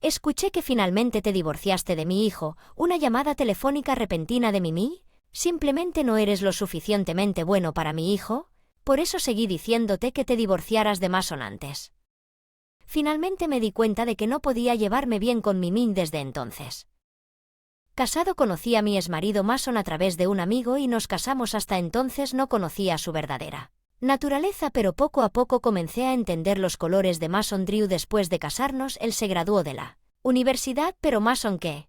Escuché que finalmente te divorciaste de mi hijo, una llamada telefónica repentina de Mimi. ¿Simplemente no eres lo suficientemente bueno para mi hijo? Por eso seguí diciéndote que te divorciaras de Mason antes. Finalmente me di cuenta de que no podía llevarme bien con Mimi desde entonces. Casado conocí a mi exmarido Mason a través de un amigo y nos casamos. Hasta entonces no conocía su verdadera naturaleza, pero poco a poco comencé a entender los colores de Mason Drew. Después de casarnos, él se graduó de la universidad, pero Mason, ¿qué?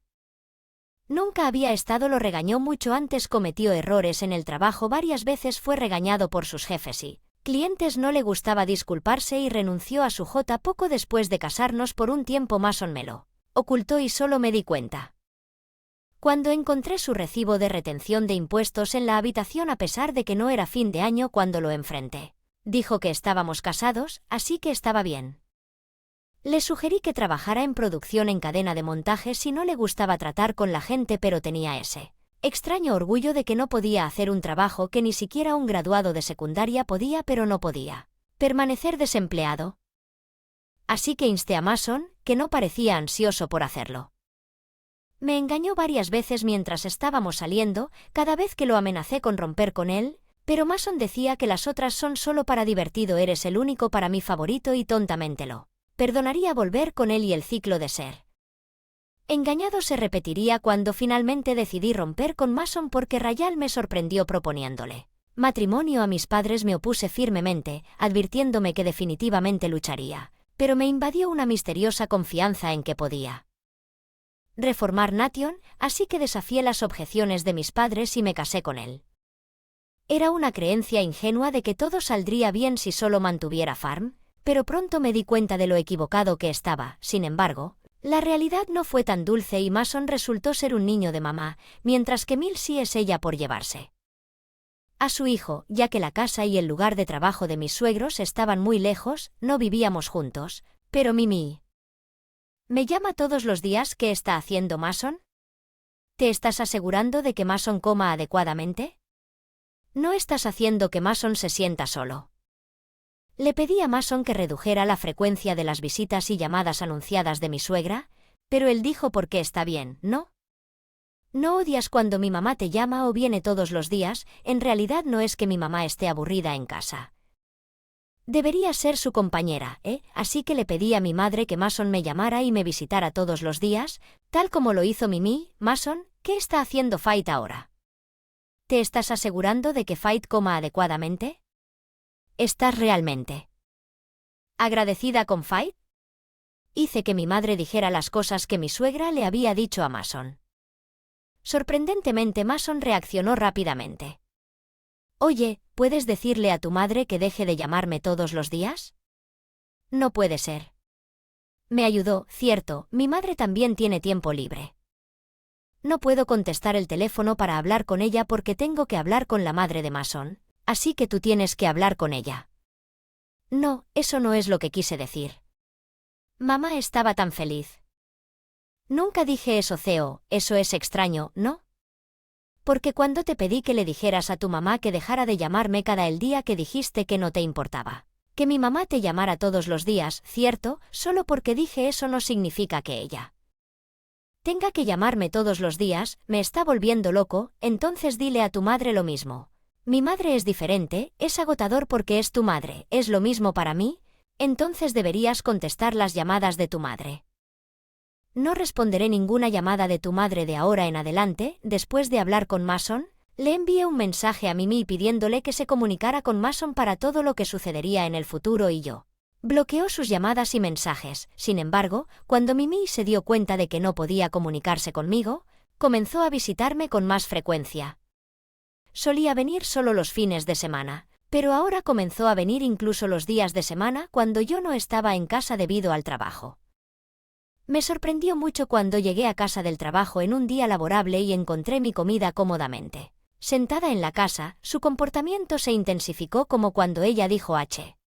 Nunca había estado, lo regañó mucho antes, cometió errores en el trabajo varias veces, fue regañado por sus jefes y clientes, no le gustaba disculparse y renunció a su J. Poco después de casarnos, por un tiempo Mason me lo ocultó y solo me di cuenta cuando encontré su recibo de retención de impuestos en la habitación, a pesar de que no era fin de año cuando lo enfrenté. Dijo que estábamos casados, así que estaba bien. Le sugerí que trabajara en producción en cadena de montaje si no le gustaba tratar con la gente, pero tenía ese extraño orgullo de que no podía hacer un trabajo que ni siquiera un graduado de secundaria podía, pero no podía permanecer desempleado. Así que insté a Mason, que no parecía ansioso por hacerlo. Me engañó varias veces mientras estábamos saliendo, cada vez que lo amenacé con romper con él, pero Mason decía que las otras son solo para divertido, eres el único para mí favorito, y tontamente lo perdonaría volver con él y el ciclo de ser engañado se repetiría. Cuando finalmente decidí romper con Mason porque Rayal me sorprendió proponiéndole matrimonio a mis padres, me opuse firmemente, advirtiéndome que definitivamente lucharía, pero me invadió una misteriosa confianza en que podía reformar Nation, así que desafié las objeciones de mis padres y me casé con él. Era una creencia ingenua de que todo saldría bien si solo mantuviera Farm, pero pronto me di cuenta de lo equivocado que estaba. Sin embargo, la realidad no fue tan dulce y Mason resultó ser un niño de mamá, mientras que Mil sí es ella por llevarse a su hijo, ya que la casa y el lugar de trabajo de mis suegros estaban muy lejos. No vivíamos juntos, pero Mimi me llama todos los días. ¿Qué está haciendo Mason? ¿Te estás asegurando de que Mason coma adecuadamente? ¿No estás haciendo que Mason se sienta solo? Le pedí a Mason que redujera la frecuencia de las visitas y llamadas anunciadas de mi suegra, pero él dijo porque está bien, ¿no? ¿No odias cuando mi mamá te llama o viene todos los días? En realidad no es que mi mamá esté aburrida en casa. Debería ser su compañera, Así que le pedí a mi madre que Mason me llamara y me visitara todos los días, tal como lo hizo Mimi. Mason, ¿qué está haciendo Fight ahora? ¿Te estás asegurando de que Fight coma adecuadamente? ¿Estás realmente agradecida con Fight? Hice que mi madre dijera las cosas que mi suegra le había dicho a Mason. Sorprendentemente, Mason reaccionó rápidamente. Oye, ¿puedes decirle a tu madre que deje de llamarme todos los días? No puede ser. Me ayudó, cierto, mi madre también tiene tiempo libre. No puedo contestar el teléfono para hablar con ella porque tengo que hablar con la madre de Mason, así que tú tienes que hablar con ella. No, eso no es lo que quise decir. Mamá estaba tan feliz. Nunca dije eso, Theo, eso es extraño, ¿no? Porque cuando te pedí que le dijeras a tu mamá que dejara de llamarme cada el día que dijiste que no te importaba que mi mamá te llamara todos los días, ¿cierto? Solo porque dije eso no significa que ella tenga que llamarme todos los días. Me está volviendo loco. Entonces dile a tu madre lo mismo. Mi madre es diferente, es agotador porque es tu madre, ¿es lo mismo para mí? Entonces deberías contestar las llamadas de tu madre. No responderé ninguna llamada de tu madre de ahora en adelante. Después de hablar con Mason, le envié un mensaje a Mimi pidiéndole que se comunicara con Mason para todo lo que sucedería en el futuro y yo bloqueó sus llamadas y mensajes. Sin embargo, cuando Mimi se dio cuenta de que no podía comunicarse conmigo, comenzó a visitarme con más frecuencia. Solía venir solo los fines de semana, pero ahora comenzó a venir incluso los días de semana cuando yo no estaba en casa debido al trabajo. Me sorprendió mucho cuando llegué a casa del trabajo en un día laborable y encontré mi comida cómodamente sentada en la casa. Su comportamiento se intensificó como cuando ella dijo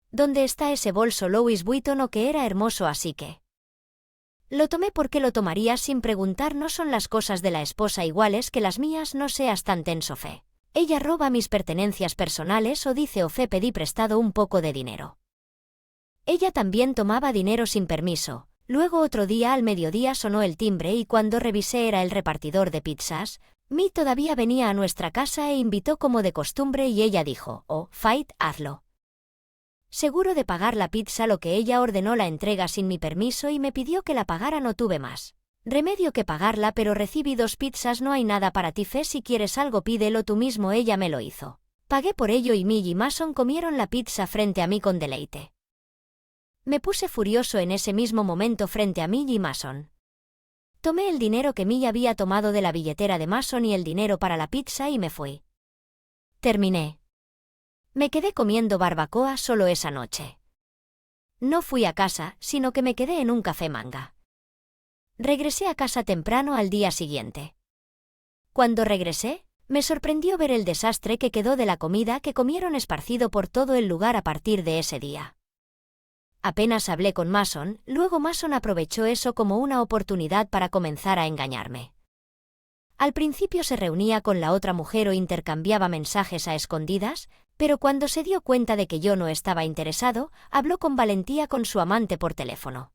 ¿dónde está ese bolso Louis Vuitton? O que era hermoso, así que lo tomé. Porque lo tomaría sin preguntar. No son las cosas de la esposa iguales que las mías. No seas tan tenso, Fe. Ella roba mis pertenencias personales o dice o Fe pedí prestado un poco de dinero. Ella también tomaba dinero sin permiso. Luego otro día al mediodía sonó el timbre y cuando revisé era el repartidor de pizzas. Mi todavía venía a nuestra casa e invitó como de costumbre y ella dijo, «Oh, Fight, hazlo». Seguro de pagar la pizza lo que ella ordenó la entrega sin mi permiso y me pidió que la pagara, no tuve más remedio que pagarla, pero recibí 2 pizzas. No hay nada para ti, Fe, si quieres algo pídelo tú mismo. Ella me lo hizo. Pagué por ello y Mill y Mason comieron la pizza frente a mí con deleite. Me puse furioso en ese mismo momento frente a Mill y Mason. Tomé el dinero que Mill había tomado de la billetera de Mason y el dinero para la pizza y me fui. Terminé. Me quedé comiendo barbacoa solo esa noche. No fui a casa, sino que me quedé en un café Manga. Regresé a casa temprano al día siguiente. Cuando regresé, me sorprendió ver el desastre que quedó de la comida que comieron esparcido por todo el lugar a partir de ese día. Apenas hablé con Mason, luego Mason aprovechó eso como una oportunidad para comenzar a engañarme. Al principio se reunía con la otra mujer o intercambiaba mensajes a escondidas, pero cuando se dio cuenta de que yo no estaba interesado, habló con valentía con su amante por teléfono.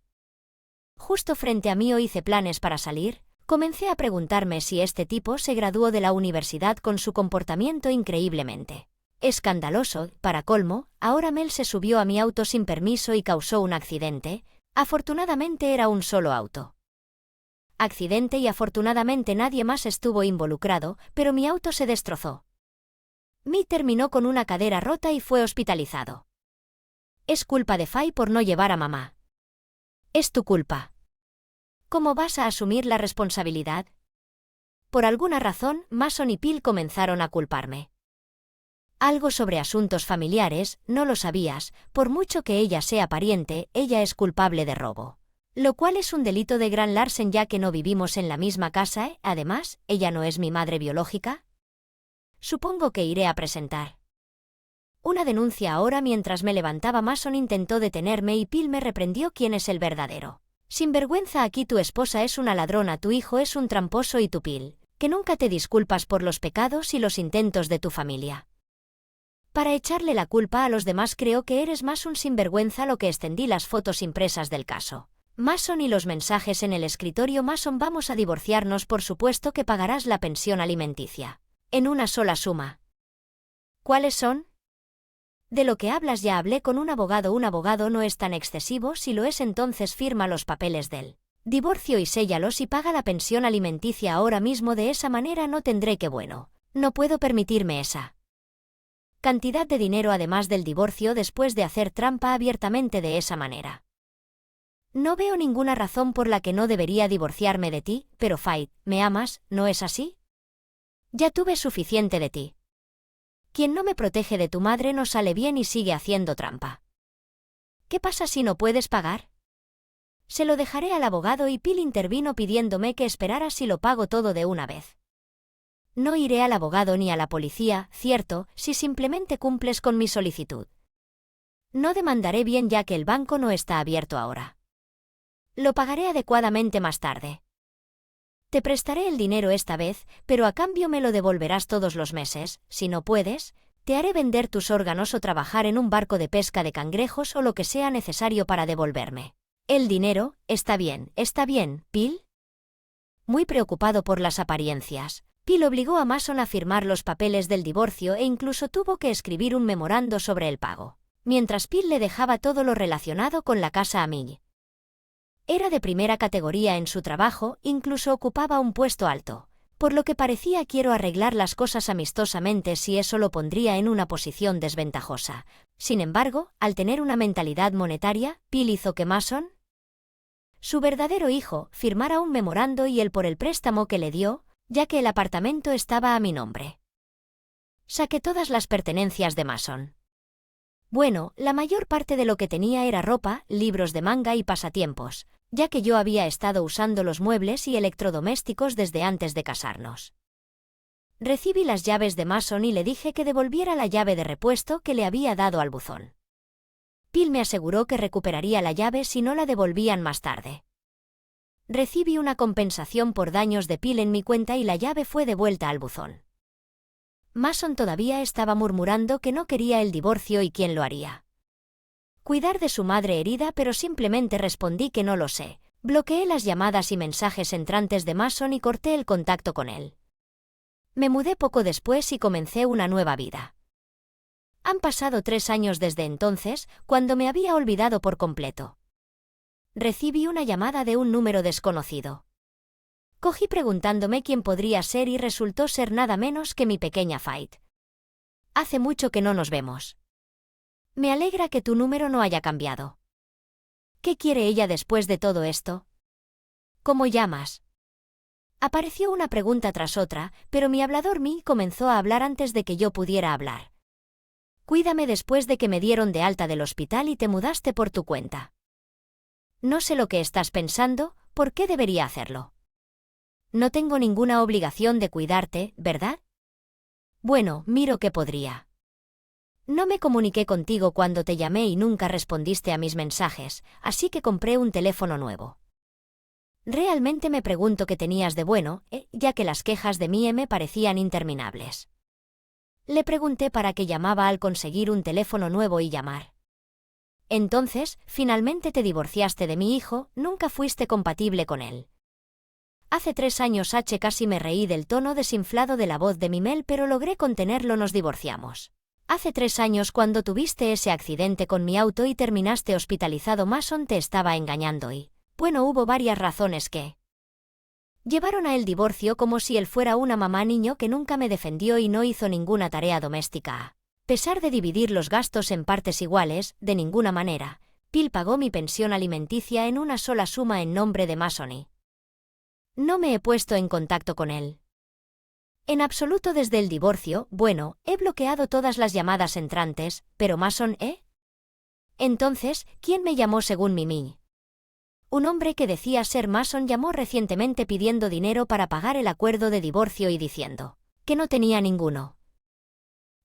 Justo frente a mí hice planes para salir. Comencé a preguntarme si este tipo se graduó de la universidad con su comportamiento increíblemente escandaloso. Para colmo, ahora Mel se subió a mi auto sin permiso y causó un accidente. Afortunadamente era un solo auto. Accidente y afortunadamente nadie más estuvo involucrado, pero mi auto se destrozó. Mi terminó con una cadera rota y fue hospitalizado. Es culpa de Fay por no llevar a mamá. Es tu culpa. ¿Cómo vas a asumir la responsabilidad? Por alguna razón, Mason y Phil comenzaron a culparme. Algo sobre asuntos familiares, no lo sabías, por mucho que ella sea pariente, ella es culpable de robo. Lo cual es un delito de gran larsen ya que no vivimos en la misma casa, ¿eh? Además, ella no es mi madre biológica. Supongo que iré a presentar una denuncia ahora. Mientras me levantaba, Mason intentó detenerme y Phil me reprendió. ¿Quién es el verdadero sinvergüenza aquí? Tu esposa es una ladrona, tu hijo es un tramposo y tú, Phil, que nunca te disculpas por los pecados y los intentos de tu familia. Para echarle la culpa a los demás, creo que eres más un sinvergüenza. Lo que extendí las fotos impresas del caso Mason y los mensajes en el escritorio. Mason, vamos a divorciarnos, por supuesto que pagarás la pensión alimenticia en una sola suma. ¿Cuáles son? De lo que hablas ya hablé con un abogado. Un abogado no es tan excesivo. Si lo es, entonces firma los papeles del divorcio y séllalos y paga la pensión alimenticia ahora mismo. De esa manera no tendré que no puedo permitirme esa cantidad de dinero además del divorcio después de hacer trampa abiertamente de esa manera. No veo ninguna razón por la que no debería divorciarme de ti, pero Fight, me amas, ¿no es así? Ya tuve suficiente de ti. Quien no me protege de tu madre no sale bien y sigue haciendo trampa. ¿Qué pasa si no puedes pagar? Se lo dejaré al abogado y Phil intervino pidiéndome que esperara si lo pago todo de una vez. No iré al abogado ni a la policía, cierto, si simplemente cumples con mi solicitud. No demandaré bien ya que el banco no está abierto ahora. Lo pagaré adecuadamente más tarde. Te prestaré el dinero esta vez, pero a cambio me lo devolverás todos los meses. Si no puedes, te haré vender tus órganos o trabajar en un barco de pesca de cangrejos o lo que sea necesario para devolverme el dinero. Está bien, Phil. Muy preocupado por las apariencias, Phil obligó a Mason a firmar los papeles del divorcio e incluso tuvo que escribir un memorando sobre el pago, mientras Phil le dejaba todo lo relacionado con la casa a Mill. Era de primera categoría en su trabajo, incluso ocupaba un puesto alto, por lo que parecía quiero arreglar las cosas amistosamente si eso lo pondría en una posición desventajosa. Sin embargo, al tener una mentalidad monetaria, Phil hizo que Mason, su verdadero hijo, firmara un memorando y él por el préstamo que le dio, ya que el apartamento estaba a mi nombre. Saqué todas las pertenencias de Mason. Bueno, la mayor parte de lo que tenía era ropa, libros de manga y pasatiempos, ya que yo había estado usando los muebles y electrodomésticos desde antes de casarnos. Recibí las llaves de Mason y le dije que devolviera la llave de repuesto que le había dado al buzón. Phil me aseguró que recuperaría la llave si no la devolvían más tarde. Recibí una compensación por daños de Phil en mi cuenta y la llave fue devuelta al buzón. Mason todavía estaba murmurando que no quería el divorcio y quién lo haría. Cuidar de su madre herida, pero simplemente respondí que no lo sé, Bloqueé las llamadas y mensajes entrantes de Mason y corté el contacto con él. Me mudé poco después y comencé una nueva vida. Han pasado 3 años desde entonces, cuando me había olvidado por completo. Recibí una llamada de un número desconocido. Cogí preguntándome quién podría ser y resultó ser nada menos que mi pequeña Faith. Hace mucho que no nos vemos. Me alegra que tu número no haya cambiado. ¿Qué quiere ella después de todo esto? ¿Cómo llamas? Apareció una pregunta tras otra, pero mi hablador Mi comenzó a hablar antes de que yo pudiera hablar. Cuídame después de que me dieron de alta del hospital y te mudaste por tu cuenta. No sé lo que estás pensando, ¿por qué debería hacerlo? No tengo ninguna obligación de cuidarte, ¿verdad? Bueno, miro que podría. No me comuniqué contigo cuando te llamé y nunca respondiste a mis mensajes, así que compré un teléfono nuevo. Realmente me pregunto qué tenías de bueno, ya que las quejas de Mie me parecían interminables. Le pregunté para qué llamaba al conseguir un teléfono nuevo y llamar. Entonces, finalmente te divorciaste de mi hijo, nunca fuiste compatible con él. Hace 3 años casi me reí del tono desinflado de la voz de Mimel, pero logré contenerlo. Nos divorciamos. Hace 3 años cuando tuviste ese accidente con mi auto y terminaste hospitalizado, Mason te estaba engañando y, bueno, hubo varias razones que llevaron a el divorcio, como si él fuera una mamá niño que nunca me defendió y no hizo ninguna tarea doméstica. A pesar de dividir los gastos en partes iguales, de ninguna manera, Phil pagó mi pensión alimenticia en una sola suma en nombre de Mason y no me he puesto en contacto con él. En absoluto desde el divorcio. Bueno, he bloqueado todas las llamadas entrantes, pero Mason, Entonces, ¿quién me llamó según Mimi? Un hombre que decía ser Mason llamó recientemente pidiendo dinero para pagar el acuerdo de divorcio y diciendo que no tenía ninguno.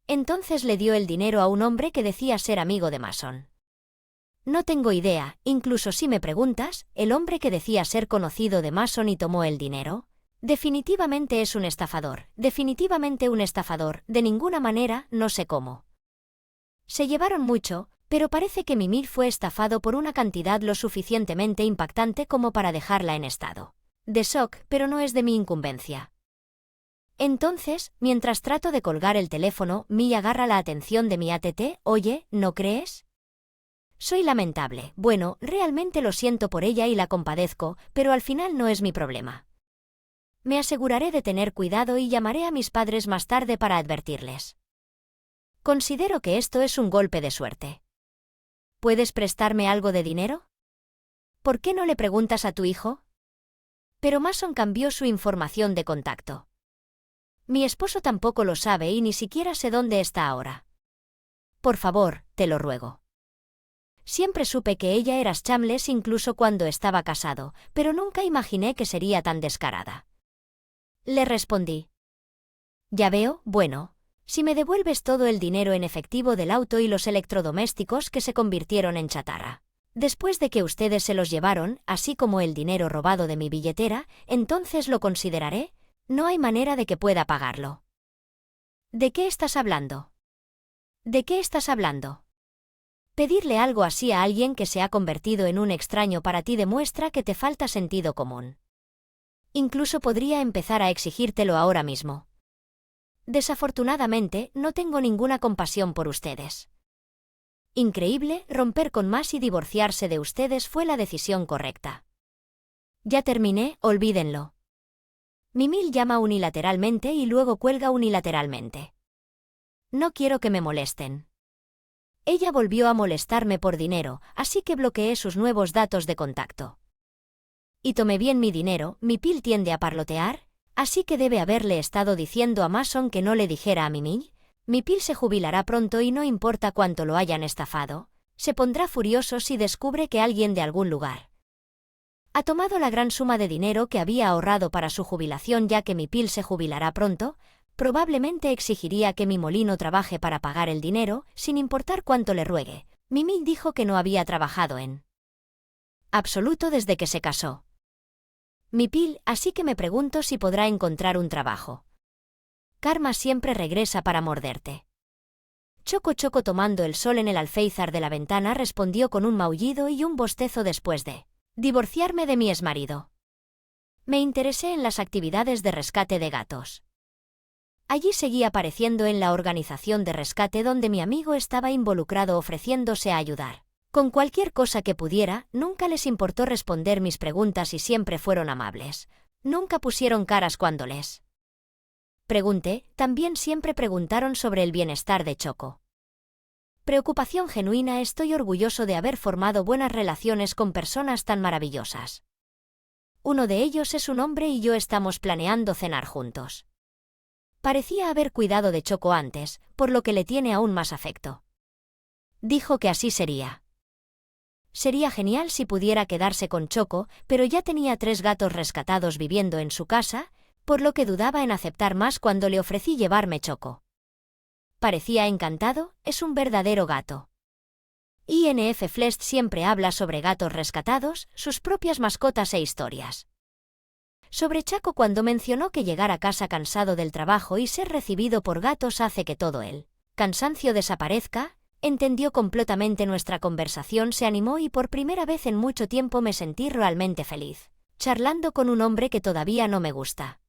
Entonces le dio el dinero a un hombre que decía ser amigo de Mason. No tengo idea, incluso si me preguntas, el hombre que decía ser conocido de Mason y tomó el dinero, definitivamente es un estafador, definitivamente un estafador, de ninguna manera, no sé cómo. Se llevaron mucho, pero parece que Mimir fue estafado por una cantidad lo suficientemente impactante como para dejarla en estado de shock, pero no es de mi incumbencia. Entonces, mientras trato de colgar el teléfono, Mi agarra la atención de mi ATT. Oye, ¿no crees? Soy lamentable. Bueno, realmente lo siento por ella y la compadezco, pero al final no es mi problema. Me aseguraré de tener cuidado y llamaré a mis padres más tarde para advertirles. Considero que esto es un golpe de suerte. ¿Puedes prestarme algo de dinero? ¿Por qué no le preguntas a tu hijo? Pero Mason cambió su información de contacto. Mi esposo tampoco lo sabe y ni siquiera sé dónde está ahora. Por favor, te lo ruego. Siempre supe que ella era shameless incluso cuando estaba casado, pero nunca imaginé que sería tan descarada. Le respondí. Ya veo, bueno, si me devuelves todo el dinero en efectivo del auto y los electrodomésticos que se convirtieron en chatarra, después de que ustedes se los llevaron, así como el dinero robado de mi billetera, entonces lo consideraré. No hay manera de que pueda pagarlo. ¿De qué estás hablando? ¿De qué estás hablando? Pedirle algo así a alguien que se ha convertido en un extraño para ti demuestra que te falta sentido común. Incluso podría empezar a exigírtelo ahora mismo. Desafortunadamente, no tengo ninguna compasión por ustedes. Increíble, romper con Mas y divorciarse de ustedes fue la decisión correcta. Ya terminé, olvídenlo. Mimil llama unilateralmente y luego cuelga unilateralmente. No quiero que me molesten. Ella volvió a molestarme por dinero, así que bloqueé sus nuevos datos de contacto. Y tomé bien mi dinero. Mi Phil tiende a parlotear, así que debe haberle estado diciendo a Mason que no le dijera a Mimi. Mi Phil se jubilará pronto y no importa cuánto lo hayan estafado, se pondrá furioso si descubre que alguien de algún lugar ha tomado la gran suma de dinero que había ahorrado para su jubilación. Ya que mi Phil se jubilará pronto, probablemente exigiría que mi molino trabaje para pagar el dinero, sin importar cuánto le ruegue. Mimi dijo que no había trabajado en absoluto desde que se casó. Mi Phil, así que me pregunto si podrá encontrar un trabajo. Karma siempre regresa para morderte. Choco Choco tomando el sol en el alféizar de la ventana respondió con un maullido y un bostezo después de Divorciarme de mi exmarido. Me interesé en las actividades de rescate de gatos. Allí seguí apareciendo en la organización de rescate donde mi amigo estaba involucrado ofreciéndose a ayudar. Con cualquier cosa que pudiera, nunca les importó responder mis preguntas y siempre fueron amables. Nunca pusieron caras cuando les pregunté, también siempre preguntaron sobre el bienestar de Choco. Preocupación genuina, estoy orgulloso de haber formado buenas relaciones con personas tan maravillosas. Uno de ellos es un hombre y yo estamos planeando cenar juntos. Parecía haber cuidado de Choco antes, por lo que le tiene aún más afecto. Dijo que así sería. Sería genial si pudiera quedarse con Choco, pero ya tenía 3 gatos rescatados viviendo en su casa, por lo que dudaba en aceptar más cuando le ofrecí llevarme Choco. Parecía encantado, es un verdadero gato. INF Flest siempre habla sobre gatos rescatados, sus propias mascotas e historias. Sobre Chaco cuando mencionó que llegar a casa cansado del trabajo y ser recibido por gatos hace que todo el cansancio desaparezca, entendió completamente nuestra conversación, se animó y por primera vez en mucho tiempo me sentí realmente feliz, charlando con un hombre que todavía no me gusta.